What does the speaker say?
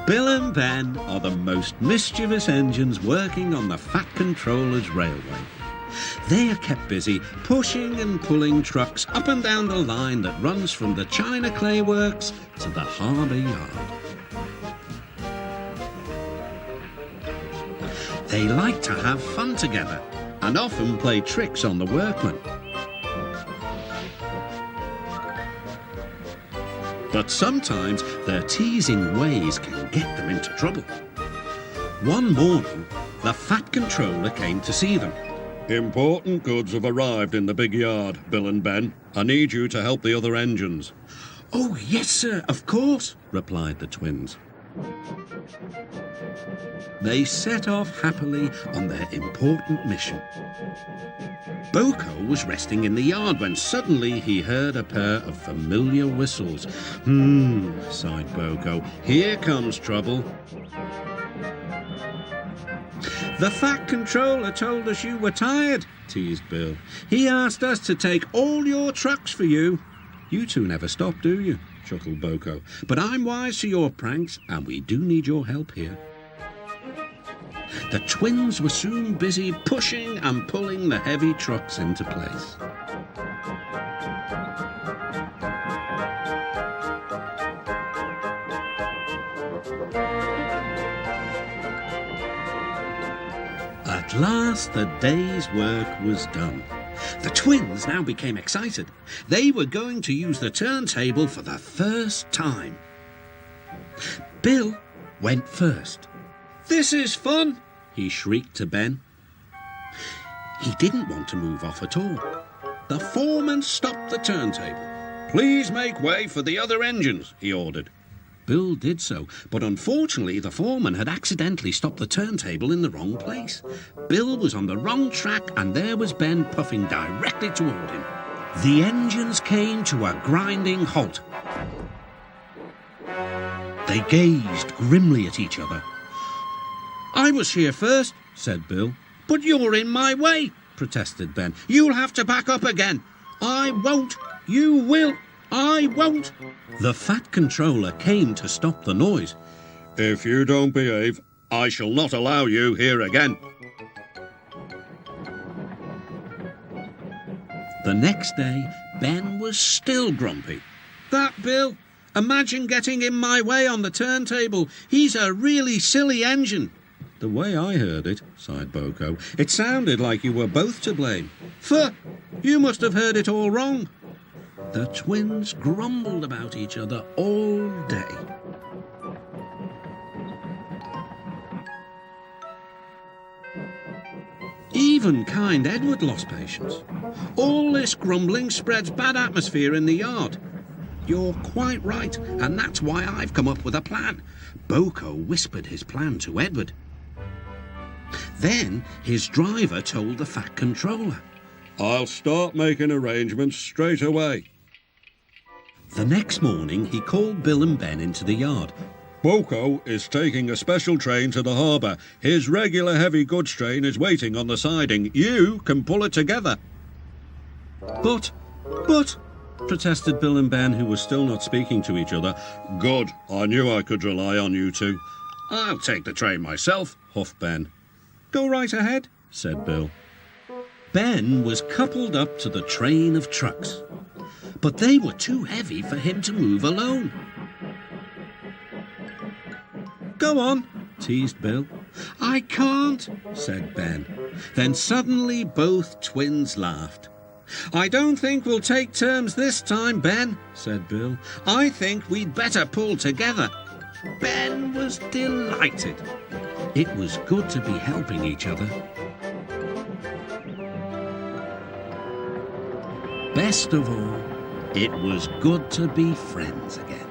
Bill and Ben are the most mischievous engines working on the Fat Controller's railway. They are kept busy pushing and pulling trucks up and down the line that runs from the China Clay Works to the harbour yard. They like to have fun together and often play tricks on the workmen. But sometimes their teasing ways can get them into trouble. One morning, the Fat Controller came to see them. Important goods have arrived in the big yard, Bill and Ben. I need you to help the other engines. "Oh, yes, sir, of course," replied the twins. They set off happily on their important mission. Boko was resting in the yard when suddenly he heard a pair of familiar whistles. Sighed Boko. "Here comes trouble." "The Fat Controller told us you were tired," teased Bill. "He asked us to take all your trucks for you." "You two never stop, do you?" chuckled Boko. "But I'm wise to your pranks, and we do need your help here." The twins were soon busy pushing and pulling the heavy trucks into place. At last, the day's work was done. The twins now became excited. They were going to use the turntable for the first time. Bill went first. "This is fun," he shrieked to Ben. He didn't want to move off at all. The foreman stopped the turntable. "Please make way for the other engines," he ordered. Bill did so, but unfortunately the foreman had accidentally stopped the turntable in the wrong place. Bill was on the wrong track and there was Ben puffing directly toward him. The engines came to a grinding halt. They gazed grimly at each other. "I was here first," said Bill. "But you're in my way," protested Ben. "You'll have to back up again." "I won't." "You will." "I won't." The Fat Controller came to stop the noise. "If you don't behave, I shall not allow you here again." The next day, Ben was still grumpy. "That Bill, imagine getting in my way on the turntable. He's a really silly engine." "The way I heard it," sighed Boko, "it sounded like you were both to blame." "Pho! You must have heard it all wrong." The twins grumbled about each other all day. Even kind Edward lost patience. "All this grumbling spreads bad atmosphere in the yard." "You're quite right, and that's why I've come up with a plan." Boko whispered his plan to Edward. Then his driver told the Fat Controller. "I'll start making arrangements straight away." The next morning he called Bill and Ben into the yard. "Boko is taking a special train to the harbour. His regular heavy goods train is waiting on the siding. You can pull it together." But, protested Bill and Ben, who were still not speaking to each other. "Good. I knew I could rely on you two." "I'll take the train myself," huffed Ben. "Go right ahead," said Bill. Ben was coupled up to the train of trucks, but they were too heavy for him to move alone. "Go on," teased Bill. "I can't," said Ben. Then suddenly both twins laughed. "I don't think we'll take turns this time, Ben," said Bill. "I think we'd better pull together." Ben was delighted. It was good to be helping each other. Best of all, it was good to be friends again.